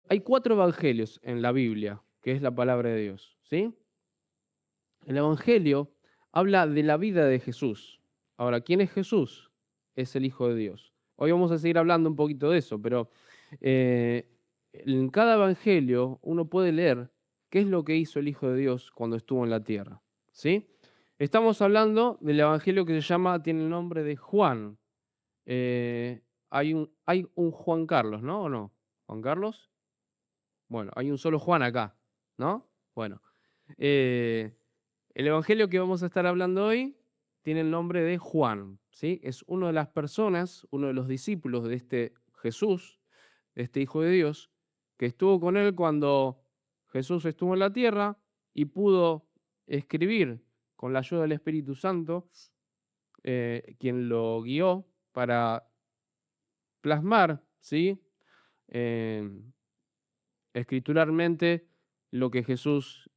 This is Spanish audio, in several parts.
Hay 4 evangelios en la Biblia, que es la palabra de Dios, ¿sí? El evangelio habla de la vida de Jesús. Ahora, ¿quién es Jesús? Es el Hijo de Dios. Hoy vamos a seguir hablando un poquito de eso, pero eh, en cada evangelio uno puede leer qué es lo que hizo el Hijo de Dios cuando estuvo en la tierra, ¿sí? Estamos hablando del evangelio que se llama, tiene el nombre de Juan. Hay un Juan Carlos, ¿no? ¿O no? ¿Juan Carlos? Bueno, hay un solo Juan acá, ¿no? Bueno, eh, el evangelio que vamos a estar hablando hoy tiene el nombre de Juan, ¿sí? Es una de las personas, uno de los discípulos de este Jesús, de este Hijo de Dios, que estuvo con él cuando Jesús estuvo en la tierra y pudo escribir con la ayuda del Espíritu Santo, quien lo guió para plasmar, ¿sí? Em, escrituralmente lo que Jesús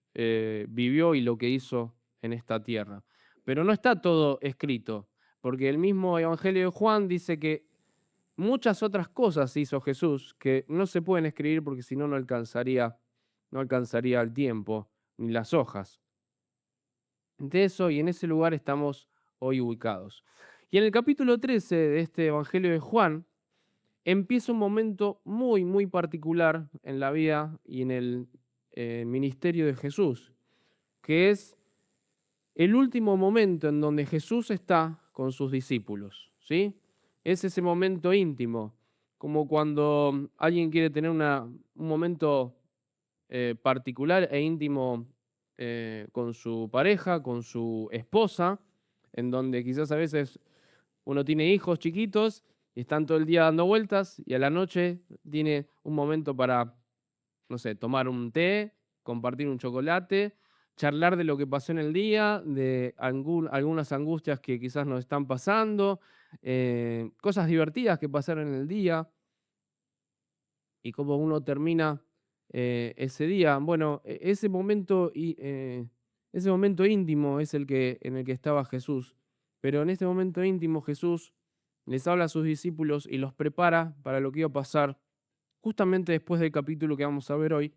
vivió y lo que hizo en esta tierra. Pero no está todo escrito, porque el mismo Evangelio de Juan dice que muchas otras cosas hizo Jesús que no se pueden escribir porque si no, no alcanzaría el tiempo ni las hojas. De eso y en ese lugar estamos hoy ubicados. Y en el capítulo 13 de este Evangelio de Juan, empieza un momento muy, muy particular en la vida y en el ministerio de Jesús, que es el último momento en donde Jesús está con sus discípulos, ¿sí? Es ese momento íntimo, como cuando alguien quiere tener un momento particular e íntimo con su pareja, con su esposa, en donde quizás a veces uno tiene hijos chiquitos y están todo el día dando vueltas y a la noche tiene un momento para, no sé, tomar un té, compartir un chocolate, charlar de lo que pasó en el día, de algunas angustias que quizás nos están pasando, cosas divertidas que pasaron en el día y cómo uno termina ese día. Bueno, ese momento íntimo es en el que estaba Jesús. Pero en este momento íntimo Jesús les habla a sus discípulos y los prepara para lo que iba a pasar justamente después del capítulo que vamos a ver hoy,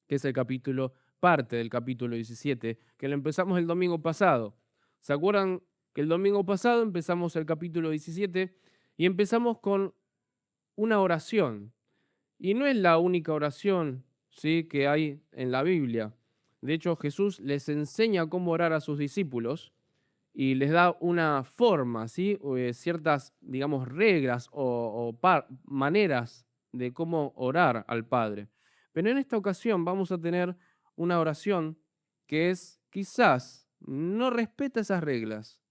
que es parte del capítulo 17, que lo empezamos el domingo pasado. ¿Se acuerdan que el domingo pasado empezamos el capítulo 17 y empezamos con una oración? Y no es la única oración, ¿sí?, que hay en la Biblia. De hecho, Jesús les enseña cómo orar a sus discípulos y les da una forma, ¿sí? Ciertas, digamos, reglas o maneras de cómo orar al Padre. Pero en esta ocasión vamos a tener una oración que es quizás no respeta esas reglas,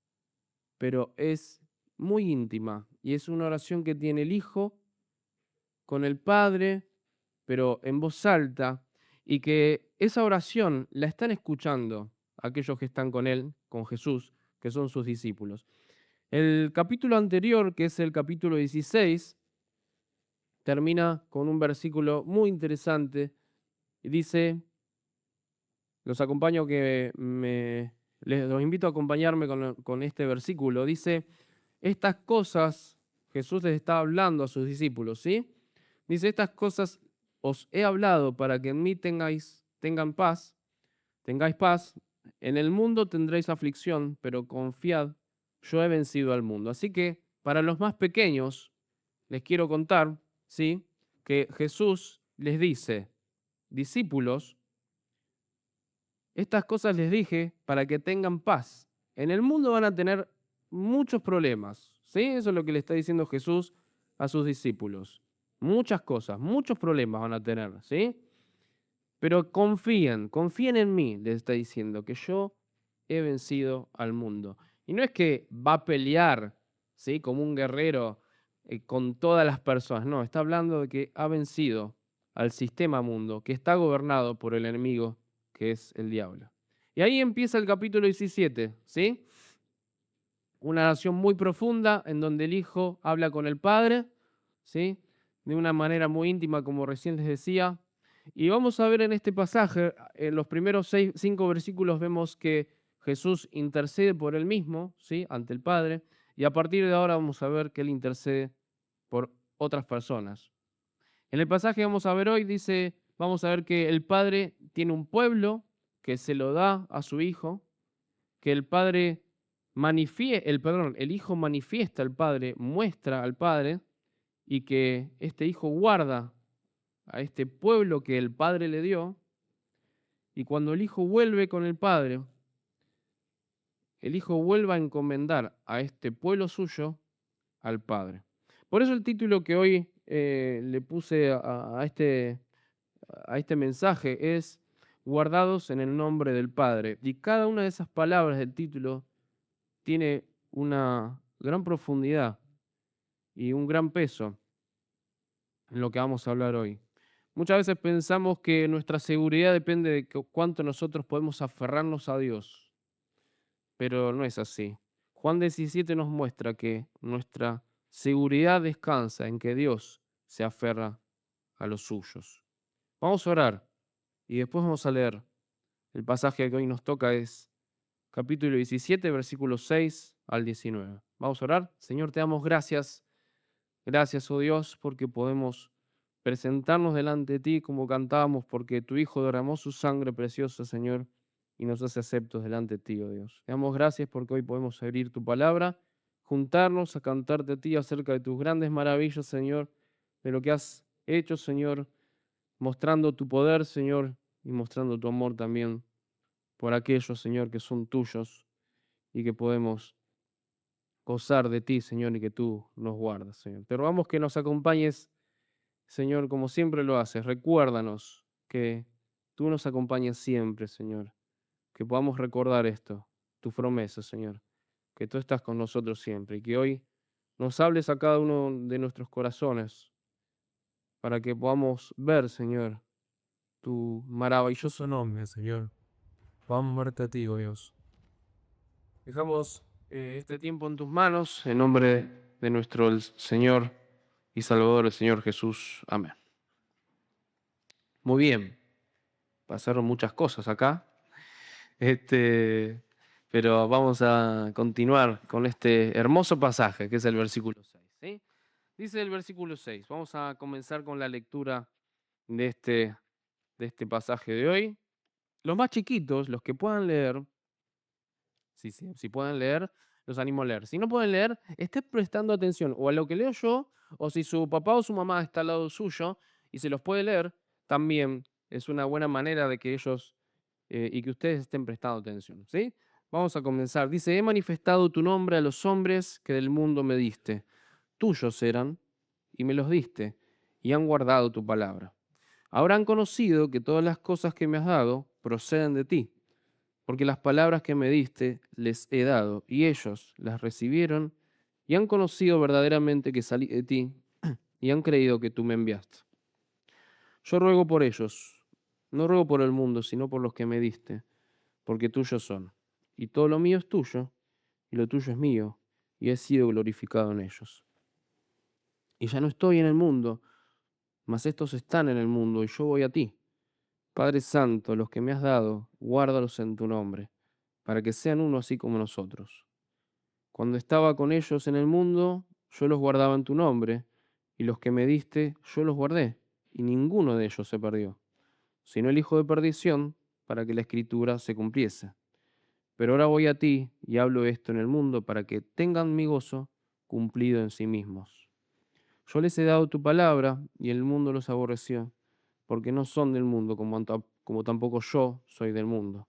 pero es muy íntima y es una oración que tiene el Hijo con el Padre, pero en voz alta, y que esa oración la están escuchando aquellos que están con Él, con Jesús, que son sus discípulos. El capítulo anterior, que es el capítulo 16, termina con un versículo muy interesante y dice, los invito a acompañarme con este versículo, dice, estas cosas, Jesús les está hablando a sus discípulos, ¿sí? Dice, estas cosas os he hablado para que en mí tengáis paz. En el mundo tendréis aflicción, pero confiad, yo he vencido al mundo. Así que para los más pequeños, les quiero contar, ¿sí?, que Jesús les dice, discípulos, estas cosas les dije para que tengan paz. En el mundo van a tener muchos problemas, ¿sí? Eso es lo que le está diciendo Jesús a sus discípulos. Muchas cosas, muchos problemas van a tener, ¿sí? Pero confíen en mí, les está diciendo, que yo he vencido al mundo. Y no es que va a pelear, ¿sí?, como un guerrero con todas las personas, no, está hablando de que ha vencido al sistema mundo, que está gobernado por el enemigo, que es el diablo. Y ahí empieza el capítulo 17, ¿sí? Una oración muy profunda en donde el Hijo habla con el Padre, ¿sí?, de una manera muy íntima, como recién les decía. Y vamos a ver en este pasaje, en los primeros 5 versículos vemos que Jesús intercede por él mismo, ¿sí?, ante el Padre, y a partir de ahora vamos a ver que él intercede por otras personas. En el pasaje que vamos a ver hoy dice, vamos a ver que el padre tiene un pueblo que se lo da a su hijo, que el padre el hijo manifiesta al padre, muestra al padre, y que este hijo guarda a este pueblo que el padre le dio, y cuando el hijo vuelve con el padre, el hijo vuelve a encomendar a este pueblo suyo al padre. Por eso el título que hoy le puse a este mensaje es guardados en el nombre del Padre. Y cada una de esas palabras del título tiene una gran profundidad y un gran peso en lo que vamos a hablar hoy. Muchas veces pensamos que nuestra seguridad depende de cuánto nosotros podemos aferrarnos a Dios, pero no es así. Juan 17 nos muestra que nuestra seguridad descansa en que Dios se aferra a los suyos. Vamos a orar y después vamos a leer. El pasaje que hoy nos toca es capítulo 17, versículos 6 al 19. Vamos a orar. Señor, te damos gracias. Gracias, oh Dios, porque podemos presentarnos delante de ti como cantábamos, porque tu Hijo derramó su sangre preciosa, Señor, y nos hace aceptos delante de ti, oh Dios. Te damos gracias porque hoy podemos abrir tu palabra, juntarnos a cantarte a ti acerca de tus grandes maravillas, Señor, de lo que has hecho, Señor, mostrando tu poder, Señor, y mostrando tu amor también por aquellos, Señor, que son tuyos y que podemos gozar de ti, Señor, y que tú nos guardas, Señor. Te rogamos que nos acompañes, Señor, como siempre lo haces. Recuérdanos que tú nos acompañas siempre, Señor. Que podamos recordar esto, tu promesa, Señor. Que tú estás con nosotros siempre y que hoy nos hables a cada uno de nuestros corazones para que podamos ver, Señor, tu maravilloso nombre, Señor. Podamos verte a ti, oh Dios. Dejamos este tiempo en tus manos, en nombre de nuestro Señor y Salvador, el Señor Jesús. Amén. Muy bien, pasaron muchas cosas acá, pero vamos a continuar con este hermoso pasaje que es el versículo 6. ¿Sí? Dice el versículo 6, vamos a comenzar con la lectura de este pasaje de hoy. Los más chiquitos, los que puedan leer, si pueden leer, los animo a leer. Si no pueden leer, estén prestando atención o a lo que leo yo, o si su papá o su mamá está al lado suyo y se los puede leer, también es una buena manera de que ellos y que ustedes estén prestando atención. ¿Sí? Vamos a comenzar. Dice, he manifestado tu nombre a los hombres que del mundo me diste. Tuyos eran y me los diste y han guardado tu palabra. Habrán conocido que todas las cosas que me has dado proceden de ti, porque las palabras que me diste les he dado, y ellos las recibieron y han conocido verdaderamente que salí de ti, y han creído que tú me enviaste. Yo ruego por ellos, no ruego por el mundo, sino por los que me diste, porque tuyos son. Y todo lo mío es tuyo, y lo tuyo es mío, y he sido glorificado en ellos. Y ya no estoy en el mundo, mas estos están en el mundo, y yo voy a ti. Padre Santo, los que me has dado, guárdalos en tu nombre, para que sean uno así como nosotros. Cuando estaba con ellos en el mundo, yo los guardaba en tu nombre, y los que me diste, yo los guardé, y ninguno de ellos se perdió, sino el hijo de perdición, para que la escritura se cumpliese. Pero ahora voy a ti y hablo esto en el mundo para que tengan mi gozo cumplido en sí mismos. Yo les he dado tu palabra, y el mundo los aborreció, porque no son del mundo, como tampoco yo soy del mundo.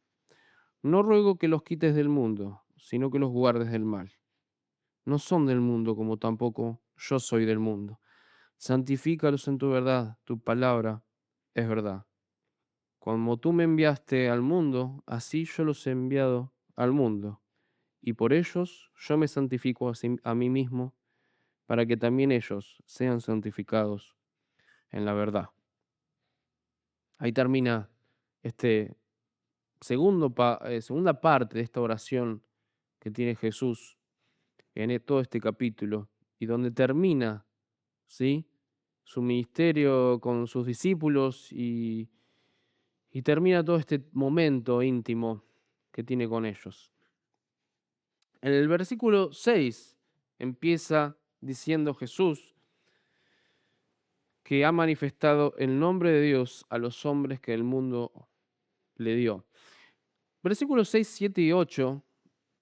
No ruego que los quites del mundo, sino que los guardes del mal. No son del mundo, como tampoco yo soy del mundo. Santifícalos en tu verdad, tu palabra es verdad. Como tú me enviaste al mundo, así yo los he enviado al mundo. Y por ellos yo me santifico a mí mismo, para que también ellos sean santificados en la verdad. Ahí termina este segunda parte de esta oración que tiene Jesús en todo este capítulo y donde termina, ¿sí?, su ministerio con sus discípulos y termina todo este momento íntimo que tiene con ellos. En el versículo 6 empieza diciendo Jesús, que ha manifestado el nombre de Dios a los hombres que el mundo le dio. Versículos 6, 7 y 8,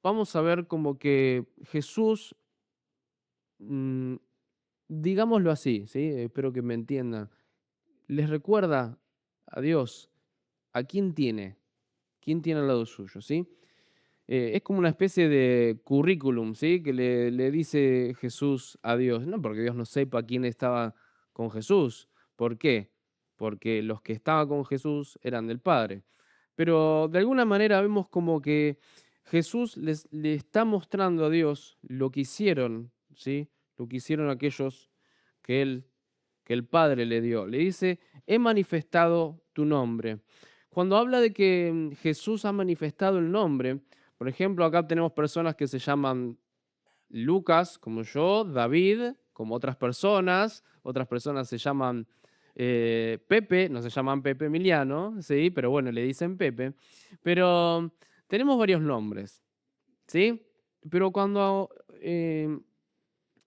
vamos a ver como que Jesús, mm, digámoslo así, ¿sí? Espero que me entiendan, les recuerda a Dios a quién tiene al lado suyo, ¿sí? Es como una especie de currículum, ¿sí? Que le dice Jesús a Dios. No porque Dios no sepa quién estaba con Jesús. ¿Por qué? Porque los que estaban con Jesús eran del Padre. Pero de alguna manera vemos como que Jesús le está mostrando a Dios lo que hicieron, ¿sí? Lo que hicieron aquellos que él, que el Padre le dio. Le dice, he manifestado tu nombre. Cuando habla de que Jesús ha manifestado el nombre, por ejemplo, acá tenemos personas que se llaman Lucas, como yo, David, como otras personas se llaman Pepe, no se llaman Pepe Emiliano, sí, pero bueno, le dicen Pepe. Pero tenemos varios nombres, ¿sí? Pero cuando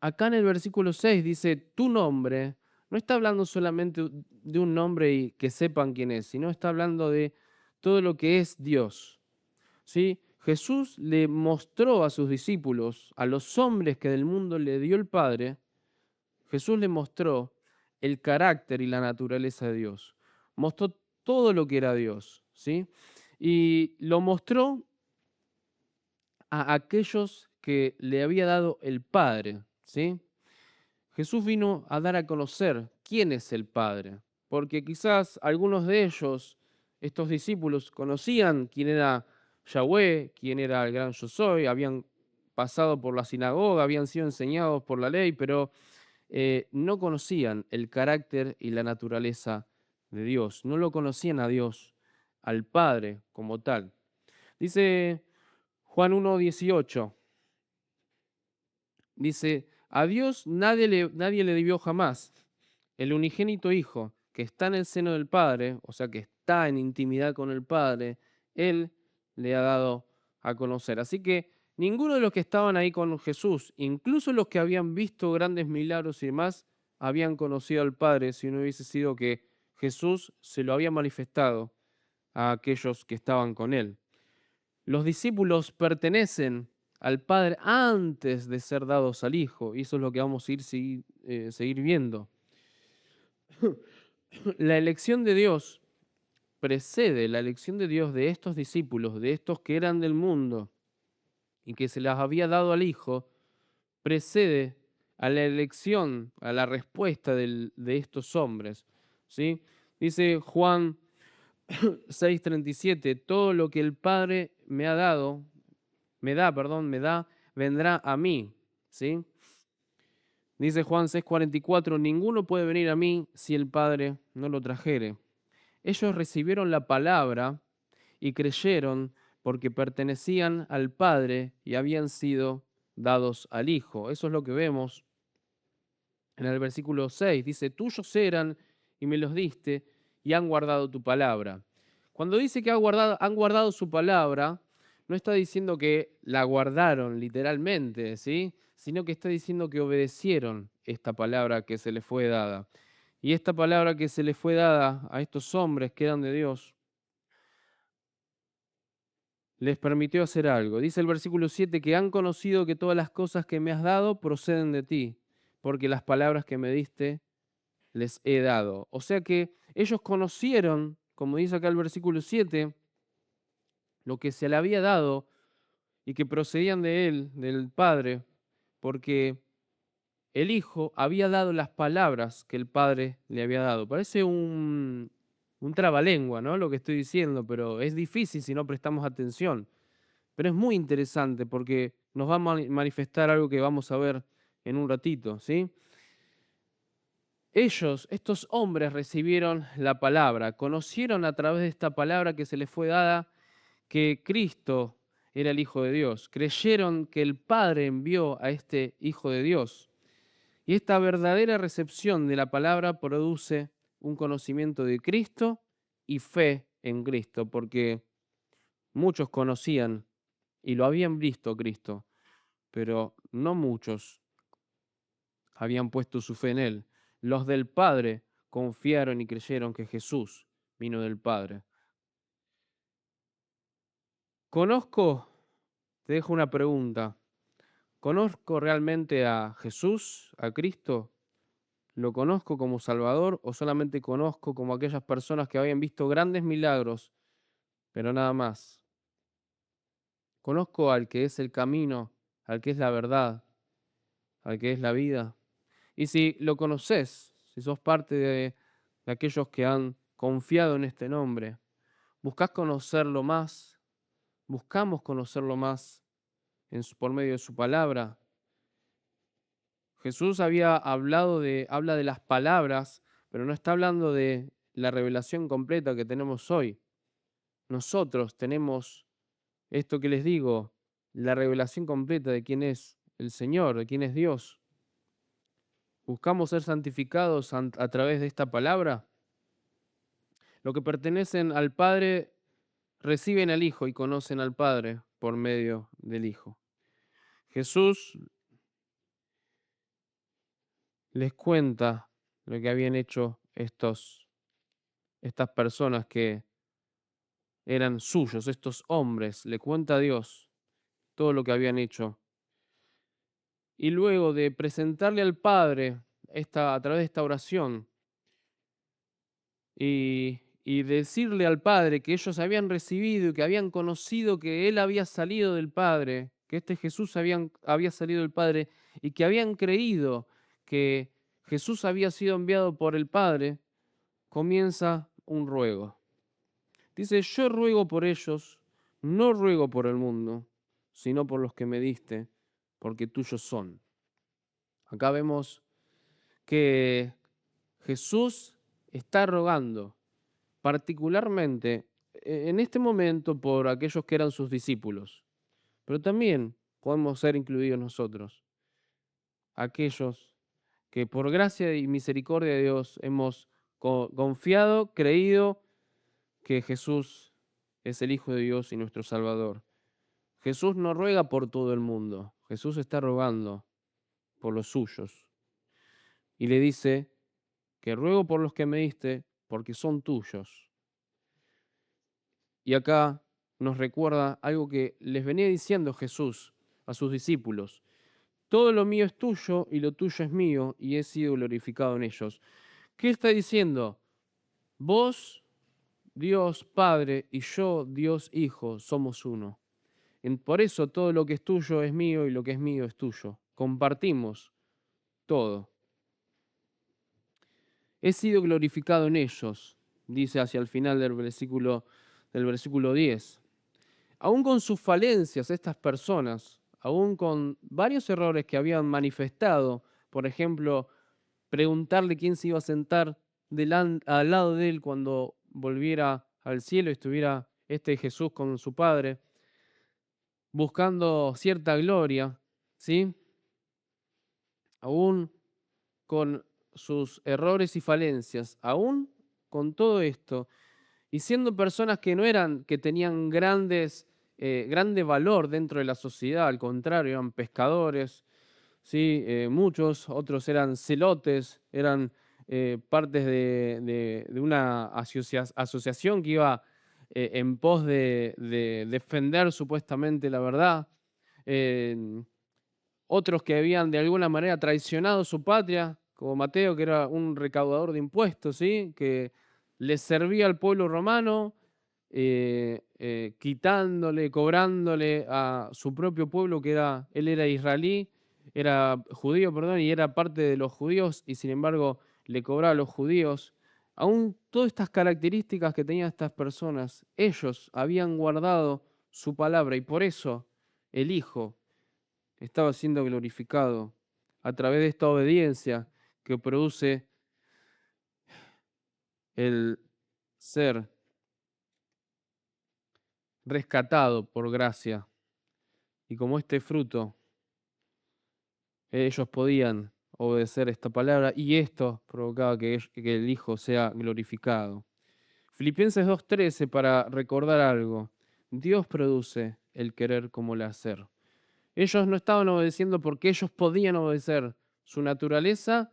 acá en el versículo 6 dice tu nombre, no está hablando solamente de un nombre y que sepan quién es, sino está hablando de todo lo que es Dios. ¿Sí? Jesús le mostró a sus discípulos, a los hombres que del mundo le dio el Padre, Jesús le mostró el carácter y la naturaleza de Dios. Mostró todo lo que era Dios, ¿sí? Y lo mostró a aquellos que le había dado el Padre, ¿sí? Jesús vino a dar a conocer quién es el Padre, porque quizás algunos de ellos, estos discípulos, conocían quién era Yahweh, quién era el gran yo soy, habían pasado por la sinagoga, habían sido enseñados por la ley, pero no conocían el carácter y la naturaleza de Dios, no lo conocían a Dios, al Padre como tal. Dice Juan 1:18. Dice, a Dios nadie le debió jamás. El unigénito Hijo, que está en el seno del Padre, o sea, que está en intimidad con el Padre, Él le ha dado a conocer. Así que ninguno de los que estaban ahí con Jesús, incluso los que habían visto grandes milagros y demás, habían conocido al Padre si no hubiese sido que Jesús se lo había manifestado a aquellos que estaban con Él. Los discípulos pertenecen al Padre antes de ser dados al Hijo, y eso es lo que vamos a seguir viendo. La elección de Dios precede la elección de Dios de estos discípulos, de estos que eran del mundo y que se las había dado al Hijo, precede a la elección, a la respuesta de estos hombres. ¿Sí? Dice Juan 6:37, todo lo que el Padre me ha dado, me da, vendrá a mí, ¿sí? Dice Juan 6:44, ninguno puede venir a mí si el Padre no lo trajere. Ellos recibieron la palabra y creyeron porque pertenecían al Padre y habían sido dados al Hijo. Eso es lo que vemos en el versículo 6. Dice, tuyos eran y me los diste y han guardado tu palabra. Cuando dice que han guardado su palabra, no está diciendo que la guardaron literalmente, ¿sí? Sino que está diciendo que obedecieron esta palabra que se les fue dada. Y esta palabra que se les fue dada a estos hombres que eran de Dios, les permitió hacer algo. Dice el versículo 7 que han conocido que todas las cosas que me has dado proceden de ti, porque las palabras que me diste les he dado. O sea que ellos conocieron, como dice acá el versículo 7, lo que se le había dado y que procedían de él, del Padre, porque el Hijo había dado las palabras que el Padre le había dado. Parece un trabalengua, ¿no? Lo que estoy diciendo, pero es difícil si no prestamos atención. Pero es muy interesante porque nos va a manifestar algo que vamos a ver en un ratito, ¿sí? Ellos, estos hombres, recibieron la palabra, conocieron a través de esta palabra que se les fue dada que Cristo era el Hijo de Dios. Creyeron que el Padre envió a este Hijo de Dios. Y esta verdadera recepción de la palabra produce un conocimiento de Cristo y fe en Cristo, porque muchos conocían y lo habían visto Cristo, pero no muchos habían puesto su fe en Él. Los del Padre confiaron y creyeron que Jesús vino del Padre. Conozco, te dejo una pregunta. ¿Conozco realmente a Jesús, a Cristo? ¿Lo conozco como Salvador o solamente conozco como aquellas personas que habían visto grandes milagros, pero nada más? Conozco al que es el camino, al que es la verdad, al que es la vida. Y si lo conoces, si sos parte de aquellos que han confiado en este nombre, buscás conocerlo más, buscamos conocerlo más por medio de su palabra. Jesús habla de las palabras, pero no está hablando de la revelación completa que tenemos hoy. Nosotros tenemos esto que les digo, la revelación completa de quién es el Señor, de quién es Dios. Buscamos ser santificados a través de esta palabra. Los que pertenecen al Padre reciben al Hijo y conocen al Padre por medio del Hijo. Jesús les cuenta lo que habían hecho estas personas que eran suyos, estos hombres. Le cuenta a Dios todo lo que habían hecho. Y luego de presentarle al Padre a través de esta oración y decirle al Padre que ellos habían recibido y que habían conocido que Él había salido del Padre, que este Jesús había salido del Padre y que habían creído que Jesús había sido enviado por el Padre, comienza un ruego. Dice, yo ruego por ellos, no ruego por el mundo, sino por los que me diste, porque tuyos son. Acá vemos que Jesús está rogando particularmente en este momento por aquellos que eran sus discípulos, pero también podemos ser incluidos nosotros, aquellos que por gracia y misericordia de Dios hemos confiado, creído que Jesús es el Hijo de Dios y nuestro Salvador. Jesús no ruega por todo el mundo, Jesús está rogando por los suyos y le dice que ruego por los que me diste porque son tuyos. Y acá nos recuerda algo que les venía diciendo Jesús a sus discípulos. Todo lo mío es tuyo y lo tuyo es mío y he sido glorificado en ellos. ¿Qué está diciendo? Vos, Dios Padre, y yo, Dios Hijo, somos uno. Por eso todo lo que es tuyo es mío y lo que es mío es tuyo. Compartimos todo. He sido glorificado en ellos, dice hacia el final del versículo 10. Aún con sus falencias, estas personas, aún con varios errores que habían manifestado, por ejemplo, preguntarle quién se iba a sentar al lado de él cuando volviera al cielo y estuviera este Jesús con su Padre, buscando cierta gloria, ¿sí? Aún con sus errores y falencias, aún con todo esto, y siendo personas que no eran, que tenían grande valor dentro de la sociedad, al contrario, eran pescadores, ¿sí? Muchos, otros eran celotes, eran partes de una asociación que iba en pos de defender supuestamente la verdad. Eh, Otros que habían de alguna manera traicionado su patria, como Mateo, que era un recaudador de impuestos, ¿sí? Que le servía al pueblo romano, quitándole, cobrándole a su propio pueblo, él era israelí, era judío, perdón, y era parte de los judíos, y sin embargo le cobraba a los judíos. Aún todas estas características que tenían estas personas, ellos habían guardado su palabra, y por eso el Hijo estaba siendo glorificado a través de esta obediencia que produce el ser rescatado por gracia. Y como este fruto, ellos podían obedecer esta palabra y esto provocaba que el Hijo sea glorificado. Filipenses 2:13 para recordar algo. Dios produce el querer como el hacer. Ellos no estaban obedeciendo porque ellos podían obedecer. Su naturaleza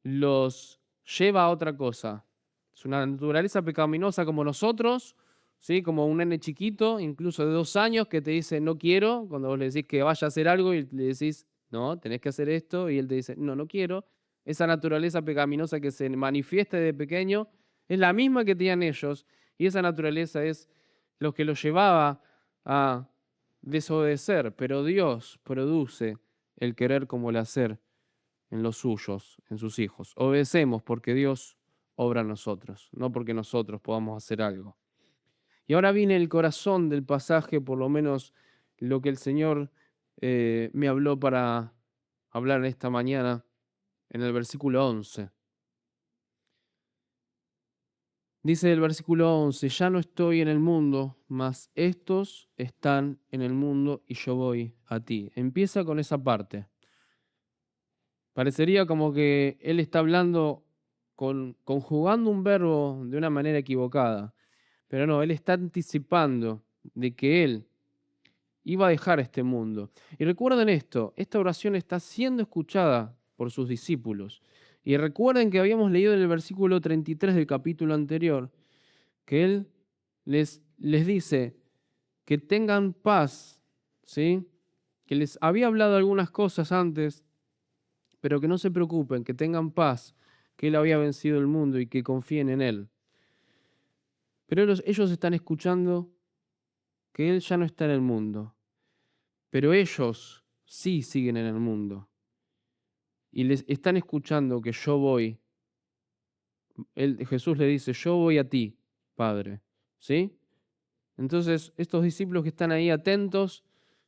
los lleva a otra cosa. Es una naturaleza pecaminosa como nosotros, ¿sí? Como un nene chiquito, incluso de 2 años, que te dice no quiero, cuando vos le decís que vaya a hacer algo y le decís no, tenés que hacer esto, y él te dice no, no quiero. Esa naturaleza pecaminosa que se manifiesta de pequeño es la misma que tenían ellos, y esa naturaleza es lo que los llevaba a desobedecer, pero Dios produce el querer como el hacer en los suyos, en sus hijos. Obedecemos porque Dios obra en nosotros, no porque nosotros podamos hacer algo. Y ahora viene el corazón del pasaje, por lo menos lo que el Señor me habló para hablar esta mañana en el versículo 11. Dice el versículo 11, ya no estoy en el mundo, mas estos están en el mundo y yo voy a ti. Empieza con esa parte. Parecería como que él está hablando conjugando un verbo de una manera equivocada, pero no, él está anticipando de que él iba a dejar este mundo. Y recuerden esto, esta oración está siendo escuchada por sus discípulos. Y recuerden que habíamos leído en el versículo 33 del capítulo anterior que él les dice que tengan paz, ¿sí? Que les había hablado algunas cosas antes, pero que no se preocupen, que tengan paz, que Él había vencido el mundo y que confíen en Él. Pero ellos están escuchando que Él ya no está en el mundo, pero ellos sí siguen en el mundo. Y les están escuchando que yo voy. Jesús le dice, yo voy a ti, Padre. ¿Sí? Entonces, estos discípulos que están ahí atentos,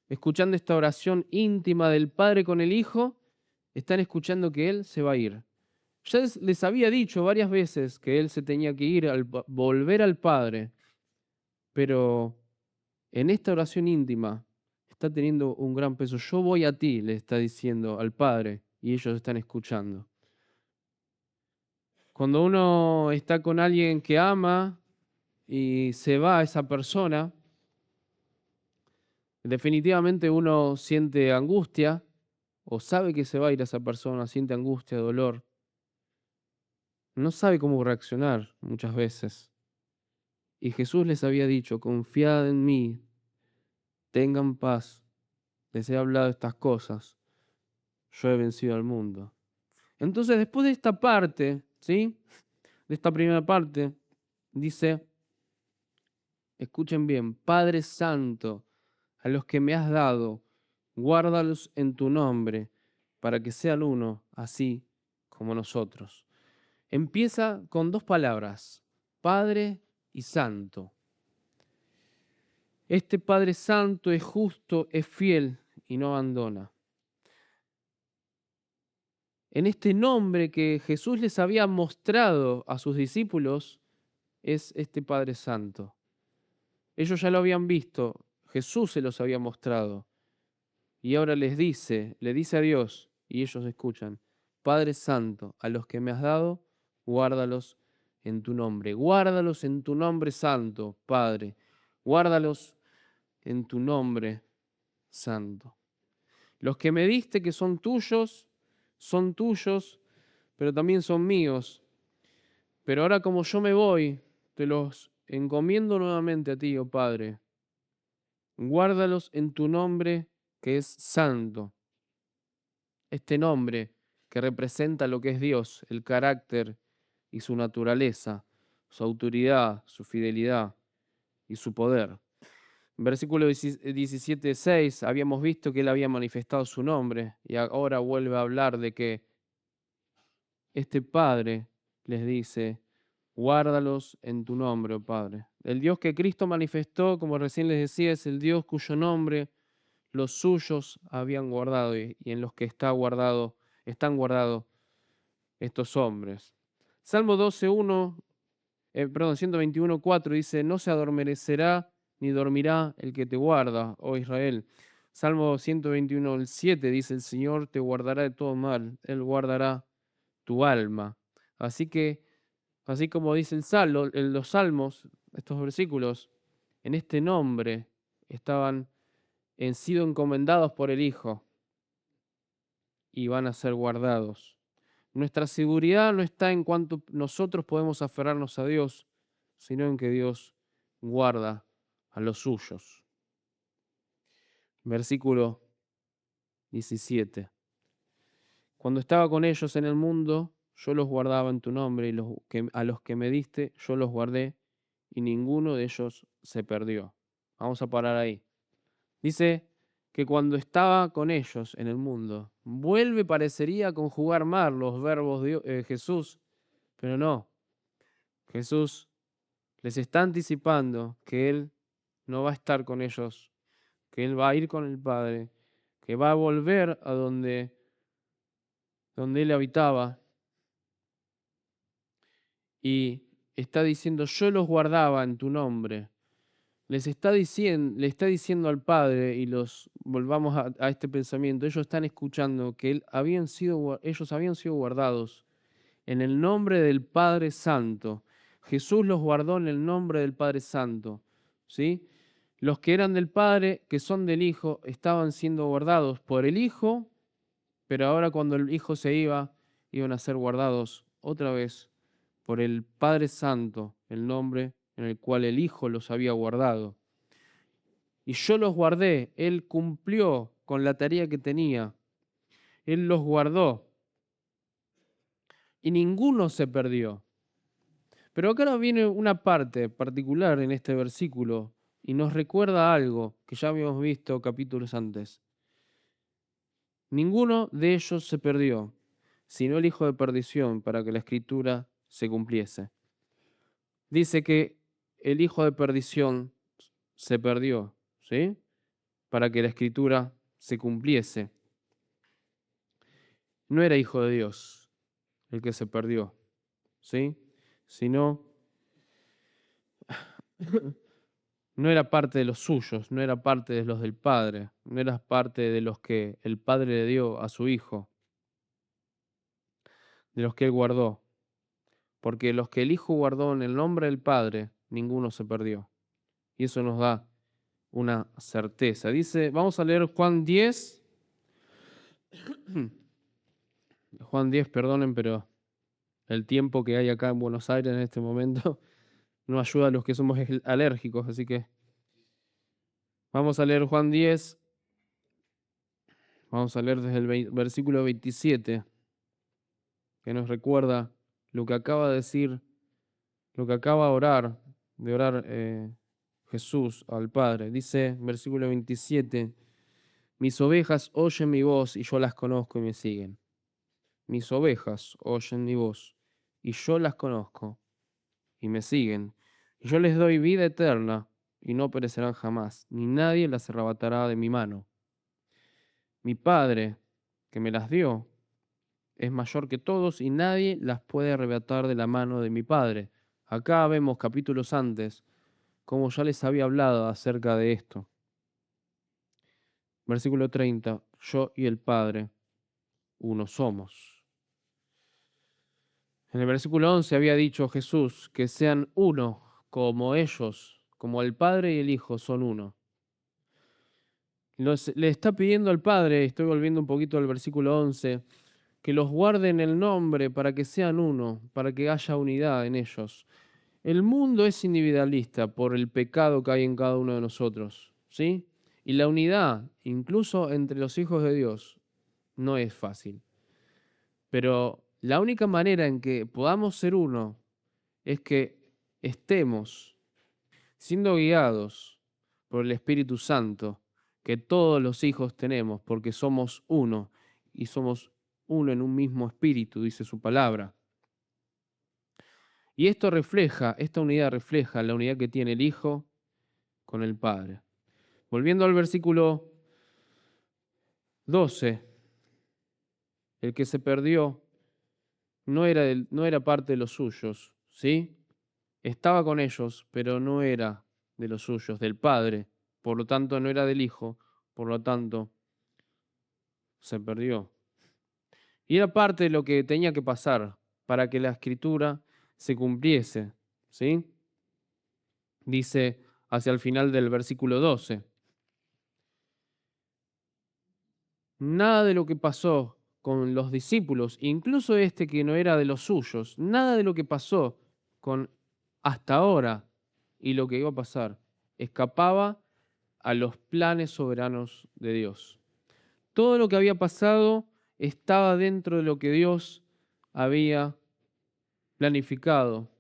escuchando esta oración íntima del Padre con el Hijo, están escuchando que Él se va a ir. Ya les había dicho varias veces que él se tenía que ir, volver al Padre, pero en esta oración íntima está teniendo un gran peso. Yo voy a ti, le está diciendo al Padre, y ellos están escuchando. Cuando uno está con alguien que ama y se va a esa persona, definitivamente uno siente angustia o sabe que se va a ir a esa persona, siente angustia, dolor. No sabe cómo reaccionar muchas veces. Y Jesús les había dicho, confiad en mí, tengan paz, les he hablado estas cosas, yo he vencido al mundo. Entonces, después de esta parte, ¿sí? De esta primera parte, dice, escuchen bien, Padre Santo, a los que me has dado, guárdalos en tu nombre, para que sean uno, así como nosotros. Empieza con 2 palabras, Padre y Santo. Este Padre Santo es justo, es fiel y no abandona. En este nombre que Jesús les había mostrado a sus discípulos es este Padre Santo. Ellos ya lo habían visto, Jesús se los había mostrado y ahora le dice a Dios y ellos escuchan, Padre Santo, a los que me has dado, guárdalos en tu nombre. Guárdalos en tu nombre santo, Padre. Guárdalos en tu nombre santo. Los que me diste que son tuyos, pero también son míos. Pero ahora como yo me voy, te los encomiendo nuevamente a ti, oh Padre. Guárdalos en tu nombre que es santo. Este nombre que representa lo que es Dios, el carácter y su naturaleza, su autoridad, su fidelidad y su poder. En versículo 17:6 habíamos visto que Él había manifestado su nombre y ahora vuelve a hablar de que este Padre les dice, guárdalos en tu nombre, oh Padre. El Dios que Cristo manifestó, como recién les decía, es el Dios cuyo nombre los suyos habían guardado y en los que están guardados estos hombres. Salmo 121:4 dice, no se adormecerá ni dormirá el que te guarda, oh Israel. Salmo 121:7 dice, el Señor te guardará de todo mal, Él guardará tu alma. Así que, así como dice los salmos, estos versículos, en este nombre han sido encomendados por el Hijo y van a ser guardados. Nuestra seguridad no está en cuanto nosotros podemos aferrarnos a Dios, sino en que Dios guarda a los suyos. Versículo 17. Cuando estaba con ellos en el mundo, yo los guardaba en tu nombre, y a los que me diste, yo los guardé, y ninguno de ellos se perdió. Vamos a parar ahí. Dice que cuando estaba con ellos en el mundo, parecería conjugar mal los verbos de Jesús, pero no. Jesús les está anticipando que Él no va a estar con ellos, que Él va a ir con el Padre, que va a volver a donde Él habitaba, y está diciendo, yo los guardaba en tu nombre. Le está diciendo al Padre, y volvamos a este pensamiento, ellos están escuchando que ellos habían sido guardados en el nombre del Padre Santo. Jesús los guardó en el nombre del Padre Santo, ¿sí? Los que eran del Padre, que son del Hijo, estaban siendo guardados por el Hijo, pero ahora cuando el Hijo se iba, iban a ser guardados otra vez por el Padre Santo, el nombre en el cual el Hijo los había guardado. Y yo los guardé, Él cumplió con la tarea que tenía, Él los guardó y ninguno se perdió. Pero acá viene una parte particular en este versículo y nos recuerda algo que ya habíamos visto capítulos antes. Ninguno de ellos se perdió, sino el hijo de perdición, para que la escritura se cumpliese. Dice que el hijo de perdición se perdió, ¿sí? Para que la escritura se cumpliese. No era hijo de Dios el que se perdió, ¿sí? Sino no era parte de los suyos, no era parte de los del Padre, no era parte de los que el Padre le dio a su Hijo, de los que Él guardó. Porque los que el Hijo guardó en el nombre del Padre, ninguno se perdió. Y eso nos da una certeza. Dice, vamos a leer Juan 10. Juan 10, perdonen, pero el tiempo que hay acá en Buenos Aires en este momento no ayuda a los que somos alérgicos, así que vamos a leer Juan 10. Vamos a leer desde el versículo 27, que nos recuerda lo que acaba de decir, lo que acaba de orar Jesús al Padre. Dice, versículo 27, mis ovejas oyen mi voz y yo las conozco y me siguen. Mis ovejas oyen mi voz y yo las conozco y me siguen. Y yo les doy vida eterna y no perecerán jamás, ni nadie las arrebatará de mi mano. Mi Padre, que me las dio, es mayor que todos y nadie las puede arrebatar de la mano de mi Padre. Acá vemos capítulos antes, como ya les había hablado acerca de esto. Versículo 30, yo y el Padre, uno somos. En el versículo 11 había dicho Jesús que sean uno como ellos, como el Padre y el Hijo son uno. Le está pidiendo al Padre, estoy volviendo un poquito al versículo 11, que los guarde en el nombre para que sean uno, para que haya unidad en ellos. El mundo es individualista por el pecado que hay en cada uno de nosotros, ¿sí? Y la unidad, incluso entre los hijos de Dios, no es fácil. Pero la única manera en que podamos ser uno es que estemos siendo guiados por el Espíritu Santo, que todos los hijos tenemos, porque somos uno y somos uno en un mismo espíritu, dice su palabra. Y esta unidad refleja la unidad que tiene el Hijo con el Padre. Volviendo al versículo 12, el que se perdió no era parte de los suyos, ¿sí? Estaba con ellos, pero no era de los suyos, del Padre. Por lo tanto, no era del Hijo, por lo tanto, se perdió. Y era parte de lo que tenía que pasar para que la Escritura se cumpliese, ¿sí? Dice hacia el final del versículo 12. Nada de lo que pasó con los discípulos, incluso este que no era de los suyos, nada de lo que pasó con hasta ahora y lo que iba a pasar escapaba a los planes soberanos de Dios. Todo lo que había pasado estaba dentro de lo que Dios había planificado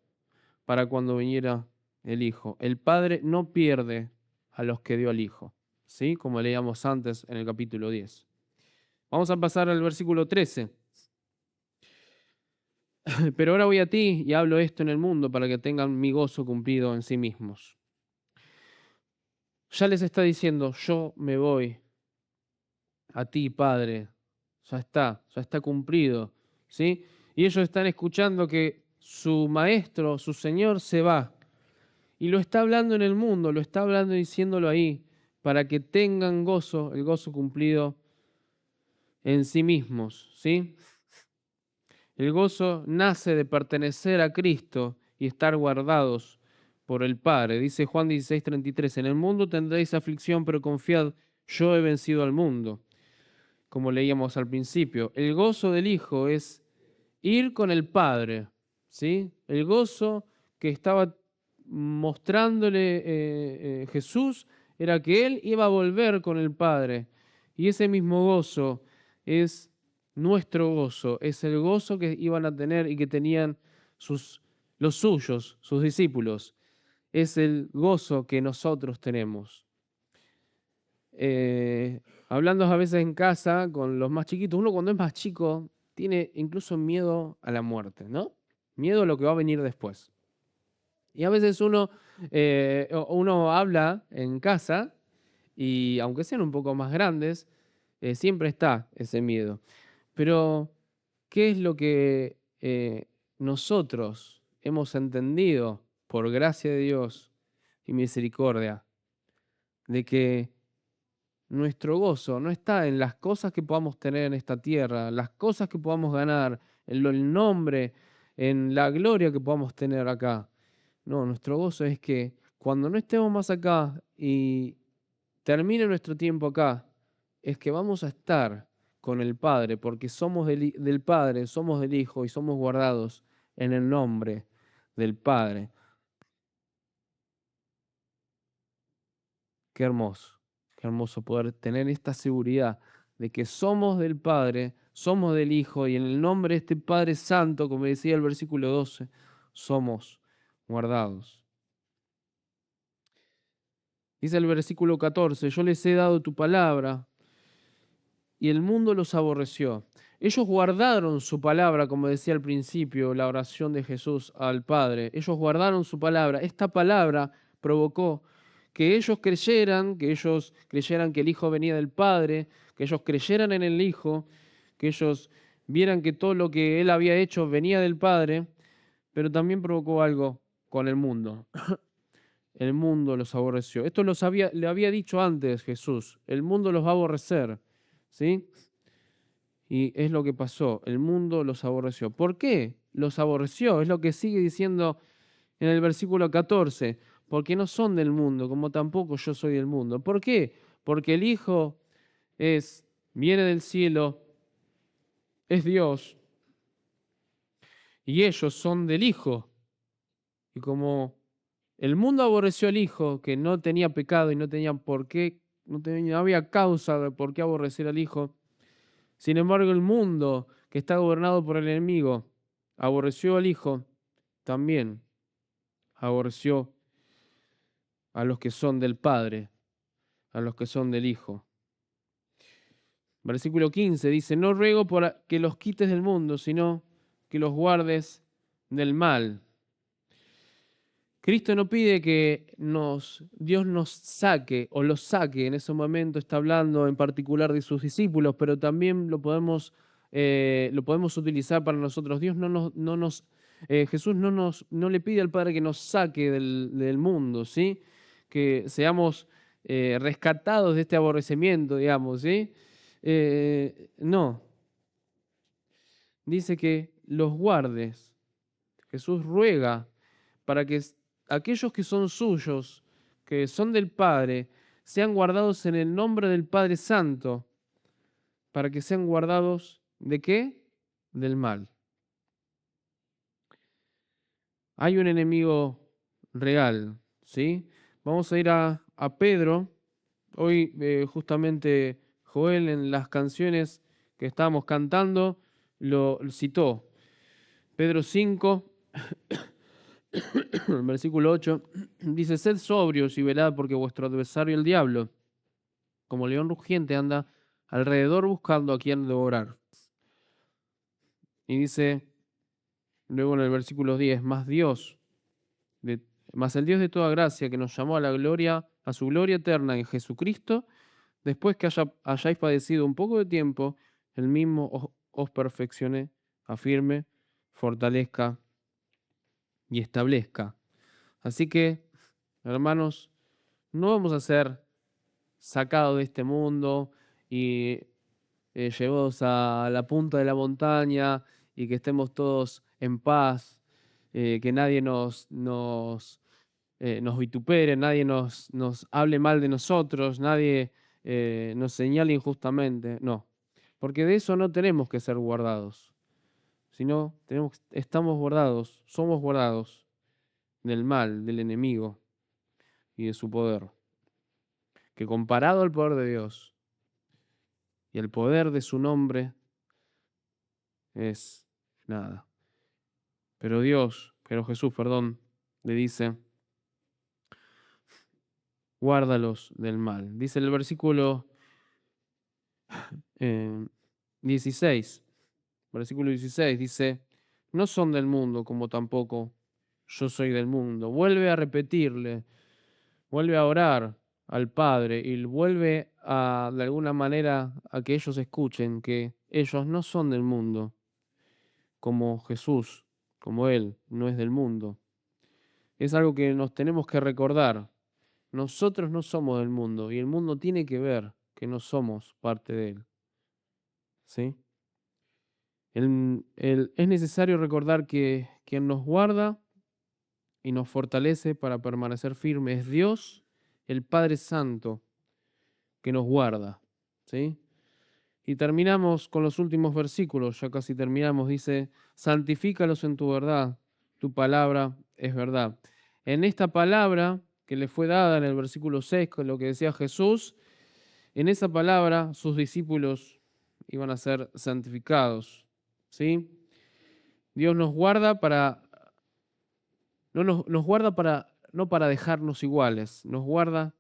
para cuando viniera el Hijo. El Padre no pierde a los que dio al Hijo, ¿sí? Como leíamos antes en el capítulo 10. Vamos a pasar al versículo 13. Pero ahora voy a ti y hablo esto en el mundo para que tengan mi gozo cumplido en sí mismos. Ya les está diciendo, yo me voy a ti, Padre. Ya está cumplido, ¿sí? Y ellos están escuchando que su maestro, su Señor, se va. Y lo está hablando en el mundo, lo está hablando y diciéndolo ahí, para que tengan gozo, el gozo cumplido en sí mismos, ¿sí? El gozo nace de pertenecer a Cristo y estar guardados por el Padre. Dice Juan 16:33, en el mundo tendréis aflicción, pero confiad, yo he vencido al mundo. Como leíamos al principio, el gozo del Hijo es ir con el Padre, ¿sí? El gozo que estaba mostrándole Jesús era que Él iba a volver con el Padre. Y ese mismo gozo es nuestro gozo, es el gozo que iban a tener y que tenían los suyos, sus discípulos. Es el gozo que nosotros tenemos. Hablando a veces en casa con los más chiquitos, uno cuando es más chico tiene incluso miedo a la muerte, ¿no? Miedo a lo que va a venir después. Y a veces uno habla en casa y aunque sean un poco más grandes, siempre está ese miedo. Pero, ¿qué es lo que nosotros hemos entendido por gracia de Dios y misericordia? De que nuestro gozo no está en las cosas que podamos tener en esta tierra, las cosas que podamos ganar, en el nombre, en la gloria que podamos tener acá. No, nuestro gozo es que cuando no estemos más acá y termine nuestro tiempo acá, es que vamos a estar con el Padre, porque somos del Padre, somos del Hijo y somos guardados en el nombre del Padre. Qué hermoso poder tener esta seguridad de que somos del Padre, somos del Hijo y en el nombre de este Padre Santo, como decía el versículo 12, somos guardados. Dice el versículo 14, yo les he dado tu palabra y el mundo los aborreció. Ellos guardaron su palabra, como decía al principio, la oración de Jesús al Padre. Ellos guardaron su palabra. Esta palabra provocó que ellos creyeran que el Hijo venía del Padre, que ellos creyeran en el Hijo, que ellos vieran que todo lo que Él había hecho venía del Padre, pero también provocó algo con el mundo. El mundo los aborreció. Esto le había dicho antes Jesús. El mundo los va a aborrecer, ¿sí? Y es lo que pasó. El mundo los aborreció. ¿Por qué los aborreció? Es lo que sigue diciendo en el versículo 14. Porque no son del mundo, como tampoco yo soy del mundo. ¿Por qué? Porque el Hijo viene del cielo, es Dios, y ellos son del Hijo. Y como el mundo aborreció al Hijo, que no tenía pecado y no tenía por qué, no había causa de por qué aborrecer al Hijo. Sin embargo, el mundo que está gobernado por el enemigo aborreció al Hijo, también aborreció a los que son del Padre, a los que son del Hijo. Versículo 15 dice, no ruego por que los quites del mundo, sino que los guardes del mal. Cristo no pide que Dios nos saque o los saque. En ese momento está hablando en particular de sus discípulos, pero también lo podemos utilizar para nosotros. Jesús no le pide al Padre que nos saque del mundo, ¿sí? Que seamos rescatados de este aborrecimiento, digamos, ¿sí? No. Dice que los guardes. Jesús ruega para que aquellos que son suyos, que son del Padre, sean guardados en el nombre del Padre Santo, para que sean guardados ¿De qué? Del mal. Hay un enemigo real, ¿sí? Vamos a ir a Pedro. Hoy justamente Joel en las canciones que estábamos cantando lo citó. Pedro 5, versículo 8, dice, sed sobrios y velad porque vuestro adversario el diablo, como león rugiente, anda alrededor buscando a quien devorar. Y dice luego en el versículo 10, de, más el Dios de toda gracia que nos llamó a la gloria, a su gloria eterna en Jesucristo, después que hayáis padecido un poco de tiempo, el mismo os perfeccione, afirme, fortalezca y establezca. Así que, hermanos, no vamos a ser sacados de este mundo y llevados a la punta de la montaña y que estemos todos en paz, que nadie nos vitupere, nadie nos hable mal de nosotros, nadie nos señale injustamente. No, porque de eso no tenemos que ser guardados, sino estamos guardados, somos guardados del mal, del enemigo y de su poder, que comparado al poder de Dios y el poder de su nombre es nada. Pero Jesús, perdón, le dice, guárdalos del mal. Dice el versículo eh, 16, versículo 16, dice, no son del mundo como tampoco yo soy del mundo. Vuelve a repetirle, vuelve a orar al Padre y vuelve a, de alguna manera, a que ellos escuchen que ellos no son del mundo, como Jesús, como Él, no es del mundo. Es algo que nos tenemos que recordar. Nosotros no somos del mundo y el mundo tiene que ver que no somos parte de él. ¿Sí? Es necesario recordar que quien nos guarda y nos fortalece para permanecer firmes es Dios, el Padre Santo, que nos guarda. ¿Sí? Y terminamos con los últimos versículos, ya casi terminamos. Dice, santifícalos en tu verdad, tu palabra es verdad. En esta palabra que le fue dada en el versículo 6, con lo que decía Jesús, en esa palabra sus discípulos iban a ser santificados. ¿Sí? Dios nos guarda para, no nos guarda para, no para dejarnos iguales, nos guarda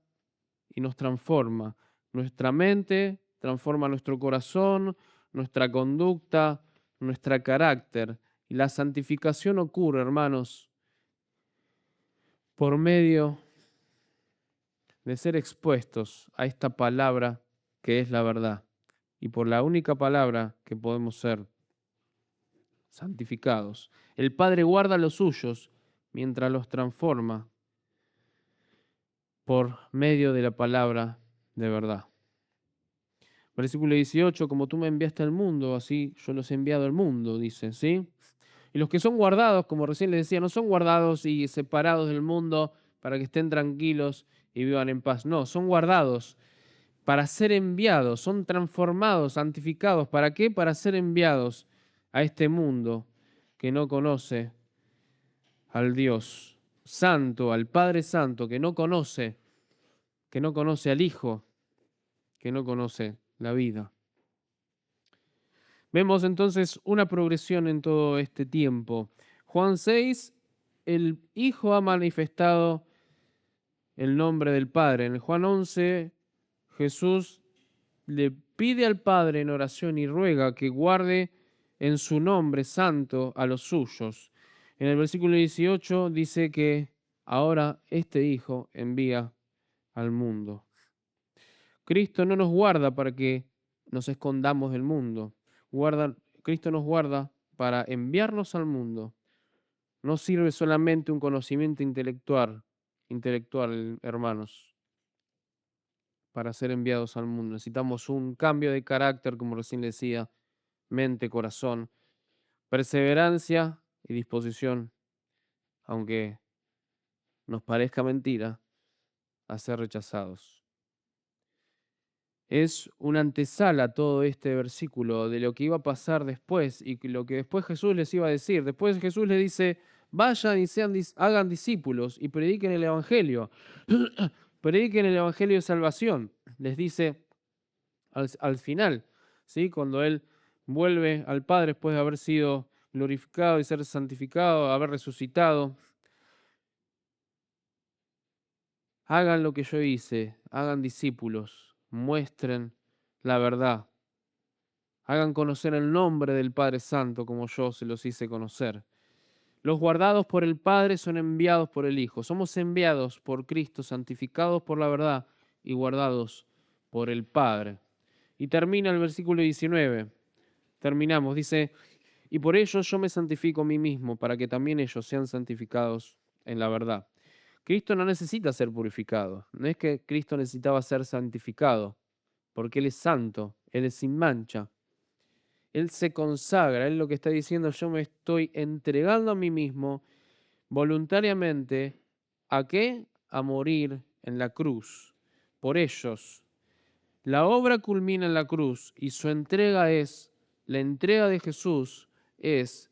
y nos transforma. Nuestra mente transforma nuestro corazón, nuestra conducta, nuestro carácter. Y la santificación ocurre, hermanos, por medio de ser expuestos a esta palabra que es la verdad. Y por la única palabra que podemos ser santificados. El Padre guarda los suyos mientras los transforma por medio de la palabra de verdad. Versículo 18, como tú me enviaste al mundo, así yo los he enviado al mundo, dice, ¿sí? Y los que son guardados, como recién les decía, no son guardados y separados del mundo para que estén tranquilos y vivan en paz. No, son guardados para ser enviados, son transformados, santificados. ¿Para qué? Para ser enviados a este mundo que no conoce al Dios Santo, al Padre Santo, que no conoce al Hijo, que no conoce la vida. Vemos entonces una progresión en todo este tiempo. Juan 6, el Hijo ha manifestado el nombre del Padre. En el Juan 11, Jesús le pide al Padre en oración y ruega que guarde en su nombre santo a los suyos. En el versículo 18 dice que ahora este Hijo envía al mundo. Cristo no nos guarda para que nos escondamos del mundo. Cristo nos guarda para enviarnos al mundo. No sirve solamente un conocimiento intelectual, hermanos, para ser enviados al mundo. Necesitamos un cambio de carácter, como recién decía, mente, corazón, perseverancia y disposición, aunque nos parezca mentira, a ser rechazados. es una antesala a todo este versículo de lo que iba a pasar después y que lo que después Jesús les iba a decir. Después Jesús les dice, vayan y hagan discípulos y prediquen el Evangelio. Prediquen el Evangelio de salvación. Les dice al final, ¿sí? Cuando Él vuelve al Padre después de haber sido glorificado y ser santificado, haber resucitado. Hagan lo que yo hice, hagan discípulos, muestren la verdad. Hagan conocer el nombre del Padre Santo como yo se los hice conocer. Los guardados por el Padre son enviados por el Hijo. Somos enviados por Cristo, santificados por la verdad y guardados por el Padre. Y termina el versículo 19. Terminamos. Dice, y por ello yo me santifico a mí mismo, para que también ellos sean santificados en la verdad. Cristo no necesita ser purificado. No es que Cristo necesitaba ser santificado, porque Él es santo, Él es sin mancha. Él se consagra, Él lo que está diciendo, yo me estoy entregando a mí mismo voluntariamente. ¿A qué? A morir en la cruz, por ellos. La obra culmina en la cruz y su entrega es, la entrega de Jesús es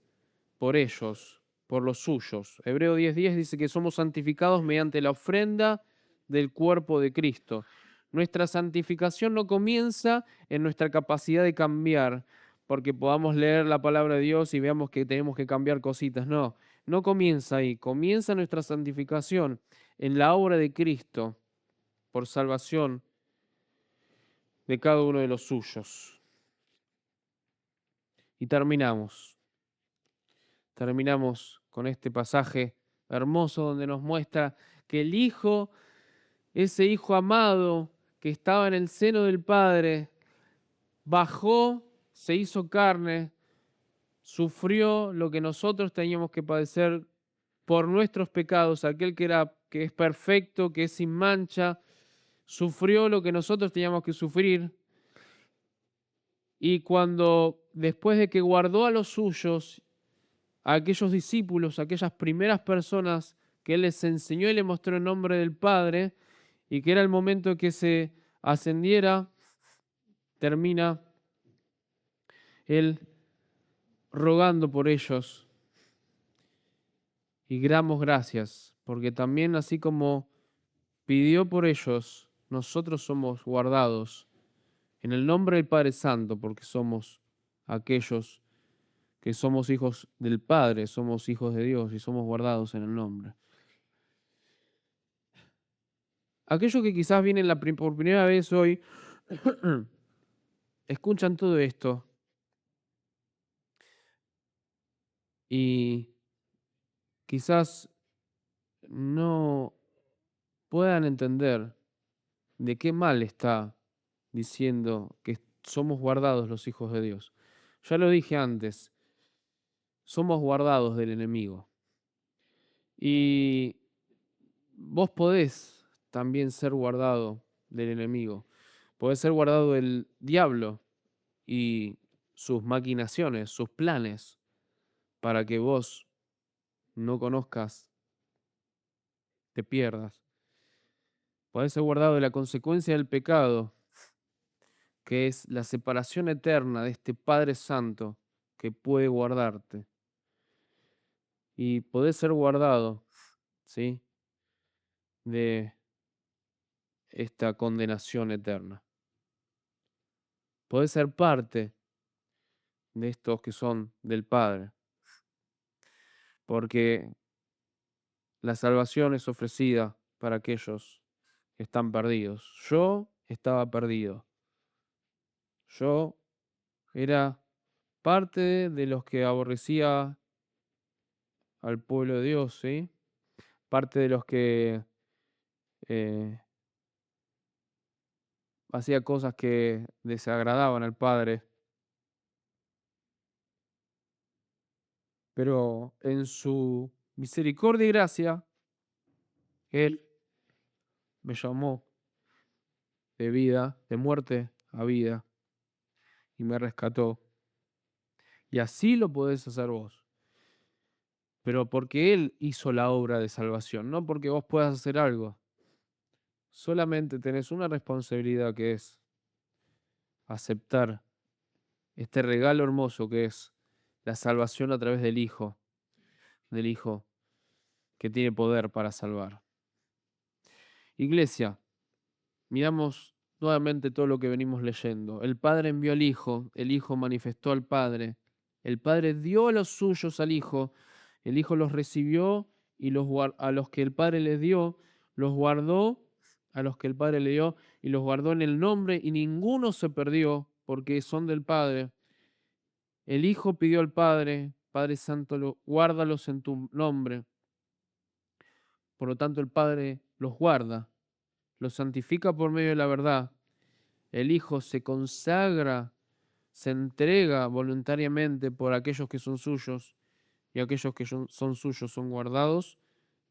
por ellos, por los suyos. Hebreo 10:10 dice que somos santificados mediante la ofrenda del cuerpo de Cristo. Nuestra santificación no comienza en nuestra capacidad de cambiar, porque podamos leer la palabra de Dios y veamos que tenemos que cambiar cositas. No, no comienza ahí. Comienza nuestra santificación en la obra de Cristo por salvación de cada uno de los suyos. Y terminamos. Terminamos con este pasaje hermoso donde nos muestra que el Hijo, ese Hijo amado que estaba en el seno del Padre, bajó, se hizo carne, sufrió lo que nosotros teníamos que padecer por nuestros pecados, aquel que es perfecto, que es sin mancha, sufrió lo que nosotros teníamos que sufrir. Y cuando después de que guardó a los suyos, a aquellos discípulos, a aquellas primeras personas que Él les enseñó y les mostró en nombre del Padre, y que era el momento de que se ascendiera, termina Él rogando por ellos. Y damos gracias, porque también así como pidió por ellos, nosotros somos guardados en el nombre del Padre Santo, porque somos aquellos que somos hijos del Padre, somos hijos de Dios y somos guardados en el nombre. Aquellos que quizás vienen por primera vez hoy, escuchan todo esto y quizás no puedan entender de qué mal está diciendo que somos guardados los hijos de Dios. Ya lo dije antes, somos guardados del enemigo. Y vos podés también ser guardado del enemigo. Podés ser guardado del diablo y sus maquinaciones, sus planes, para que vos no conozcas, te pierdas. Podés ser guardado de la consecuencia del pecado, que es la separación eterna de este Padre Santo que puede guardarte. Y podés ser guardado, ¿sí?, de esta condenación eterna. Podés ser parte de estos que son del Padre, porque la salvación es ofrecida para aquellos que están perdidos. Yo estaba perdido. Yo era parte de los que aborrecía al pueblo de Dios, ¿sí? Parte de los que eh, hacía cosas que desagradaban al Padre. Pero en su misericordia y gracia, Él me llamó de vida, de muerte a vida, y me rescató. Y así lo podés hacer vos. Pero porque Él hizo la obra de salvación, no porque vos puedas hacer algo. Solamente tenés una responsabilidad, que es aceptar este regalo hermoso que es la salvación a través del Hijo que tiene poder para salvar. Iglesia, miramos nuevamente todo lo que venimos leyendo. El Padre envió al Hijo, el Hijo manifestó al Padre, el Padre dio a los suyos al Hijo, el Hijo los recibió y a los que el Padre les dio, los guardó, a los que el Padre le dio y los guardó en el nombre, y ninguno se perdió porque son del Padre. El Hijo pidió al Padre, Padre Santo, guárdalos en tu nombre. Por lo tanto, el Padre los guarda, los santifica por medio de la verdad. El Hijo se consagra, se entrega voluntariamente por aquellos que son suyos, y aquellos que son suyos son guardados,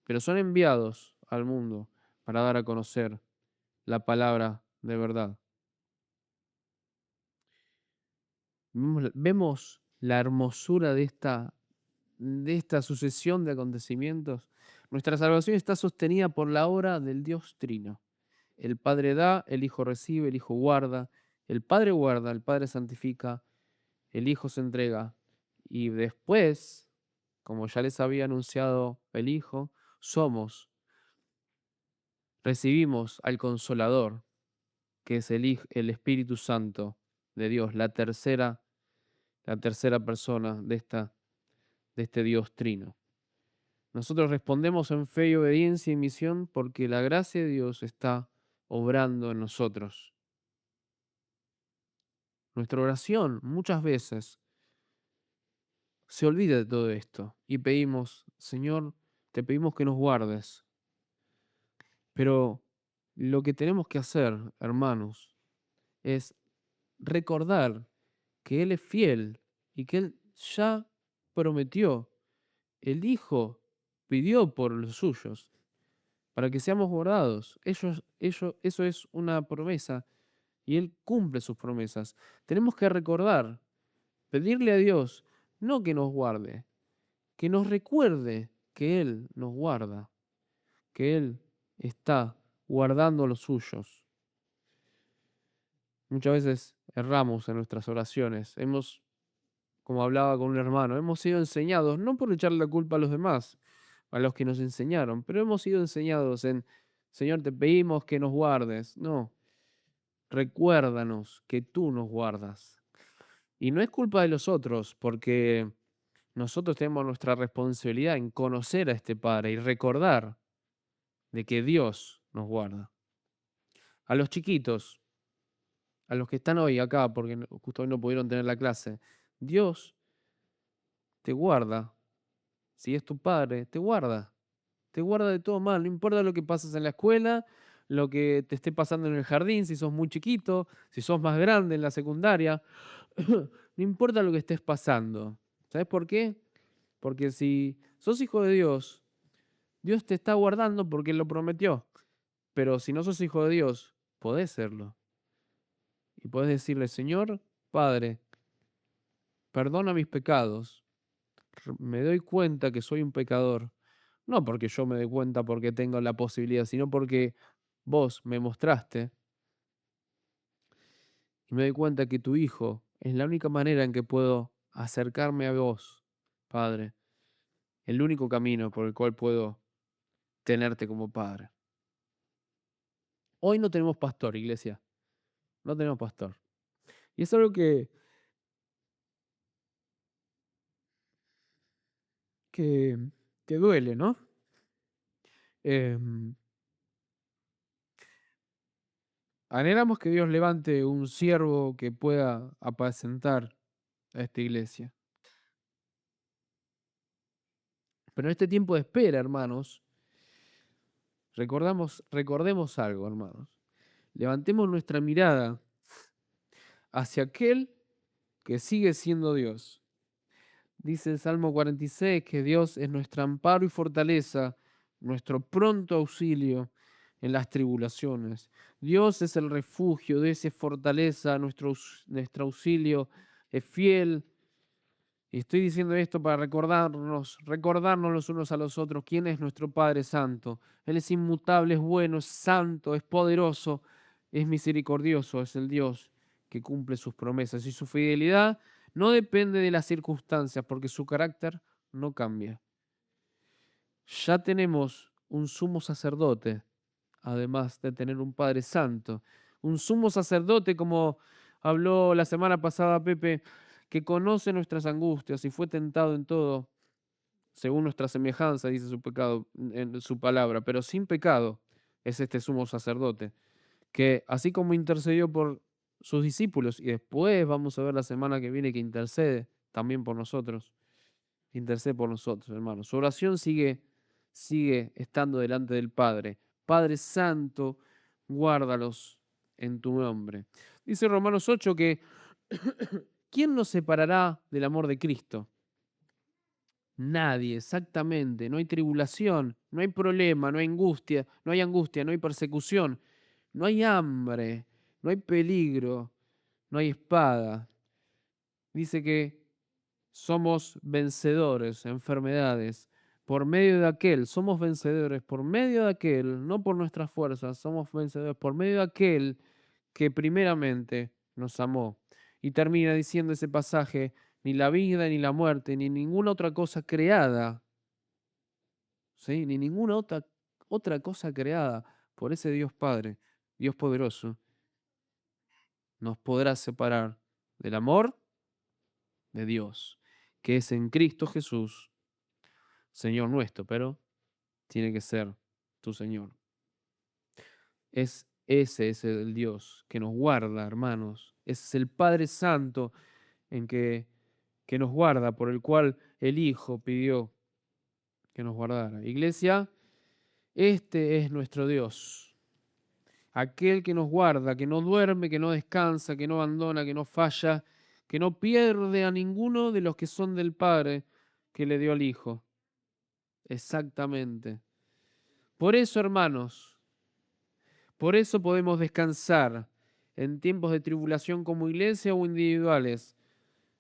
pero son enviados al mundo para dar a conocer la palabra de verdad. Vemos la hermosura de esta sucesión de acontecimientos. Nuestra salvación está sostenida por la obra del Dios Trino. El Padre da, el Hijo recibe, el Hijo guarda, el Padre santifica, el Hijo se entrega. Y después, como ya les había anunciado el Hijo, recibimos al Consolador, que es el Espíritu Santo de Dios, la tercera persona de este Dios Trino. Nosotros respondemos en fe y obediencia y misión porque la gracia de Dios está obrando en nosotros. Nuestra oración muchas veces se olvida de todo esto y pedimos, Señor, te pedimos que nos guardes. Pero lo que tenemos que hacer, hermanos, es recordar que Él es fiel y que Él ya prometió. El Hijo pidió por los suyos para que seamos guardados. Eso es una promesa y Él cumple sus promesas. Tenemos que recordar, pedirle a Dios, no que nos guarde, que nos recuerde que Él nos guarda, que Él está guardando a los suyos. Muchas veces erramos en nuestras oraciones. Como hablaba con un hermano, hemos sido enseñados, no por echarle la culpa a los demás, a los que nos enseñaron, pero hemos sido enseñados en, Señor, te pedimos que nos guardes. No, recuérdanos que tú nos guardas. Y no es culpa de los otros, porque nosotros tenemos nuestra responsabilidad en conocer a este Padre y recordar de que Dios nos guarda. A los chiquitos, a los que están hoy acá, porque justo hoy no pudieron tener la clase, Dios te guarda. Si es tu Padre, te guarda. Te guarda de todo mal. No importa lo que pases en la escuela, lo que te esté pasando en el jardín, si sos muy chiquito, si sos más grande en la secundaria. No importa lo que estés pasando. ¿Sabes por qué? Porque si sos hijo de Dios, Dios te está guardando porque Él lo prometió. Pero si no sos hijo de Dios, podés serlo. Y podés decirle, Señor, Padre, perdona mis pecados. Me doy cuenta que soy un pecador. No porque yo me dé cuenta porque tengo la posibilidad, sino porque vos me mostraste y me doy cuenta que tu Hijo es la única manera en que puedo acercarme a vos, Padre. El único camino por el cual puedo tenerte como Padre. Hoy no tenemos pastor, iglesia. No tenemos pastor. Y es algo que, que duele, ¿no? Em, Anhelamos que Dios levante un siervo que pueda apacentar a esta iglesia. Pero en este tiempo de espera, hermanos, recordemos algo, hermanos. Levantemos nuestra mirada hacia aquel que sigue siendo Dios. Dice el Salmo 46 que Dios es nuestro amparo y fortaleza, nuestro pronto auxilio en las tribulaciones. Dios es el refugio, Dios es fortaleza, nuestro auxilio es fiel. Y estoy diciendo esto para recordarnos los unos a los otros quién es nuestro Padre Santo. Él es inmutable, es bueno, es santo, es poderoso, es misericordioso, es el Dios que cumple sus promesas y su fidelidad no depende de las circunstancias porque su carácter no cambia. Ya tenemos un sumo sacerdote, además de tener un Padre Santo. Un sumo sacerdote, como habló la semana pasada Pepe, que conoce nuestras angustias y fue tentado en todo, según nuestra semejanza, dice su pecado, en su palabra, pero sin pecado es este sumo sacerdote, que así como intercedió por sus discípulos, y después vamos a ver la semana que viene que intercede también por nosotros, intercede por nosotros, hermanos. Su oración sigue estando delante del Padre. Padre Santo, guárdalos en tu nombre. Dice Romanos 8 que ¿quién nos separará del amor de Cristo? Nadie, exactamente. No hay tribulación, no hay problema, no hay persecución, no hay hambre, no hay peligro, no hay espada. Dice que somos vencedores, enfermedades, por medio de aquel, somos vencedores por medio de aquel, no por nuestras fuerzas, somos vencedores por medio de aquel que primeramente nos amó. Y termina diciendo ese pasaje, ni la vida, ni la muerte, ni ninguna otra cosa creada, ¿sí? Ni ninguna otra cosa creada por ese Dios Padre, Dios poderoso, nos podrá separar del amor de Dios, que es en Cristo Jesús, Señor nuestro, pero tiene que ser tu Señor. Ese es el Dios que nos guarda, hermanos. Ese es el Padre Santo en que nos guarda, por el cual el Hijo pidió que nos guardara. Iglesia, este es nuestro Dios. Aquel que nos guarda, que no duerme, que no descansa, que no abandona, que no falla, que no pierde a ninguno de los que son del Padre que le dio al Hijo. Exactamente. Por eso, hermanos, por eso podemos descansar en tiempos de tribulación como iglesia o individuales.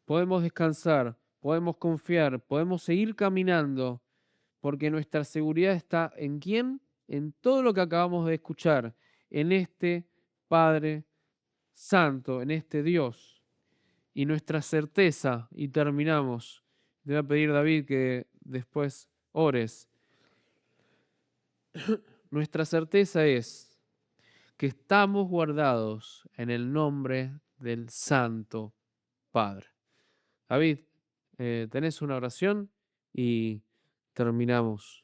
Podemos descansar, podemos confiar, podemos seguir caminando, porque nuestra seguridad está ¿en quién? En todo lo que acabamos de escuchar, en este Padre Santo, en este Dios. Y nuestra certeza, y terminamos, te voy a pedir David que después ores. Nuestra certeza es que estamos guardados en el nombre del Santo Padre. David, tenés una oración y terminamos.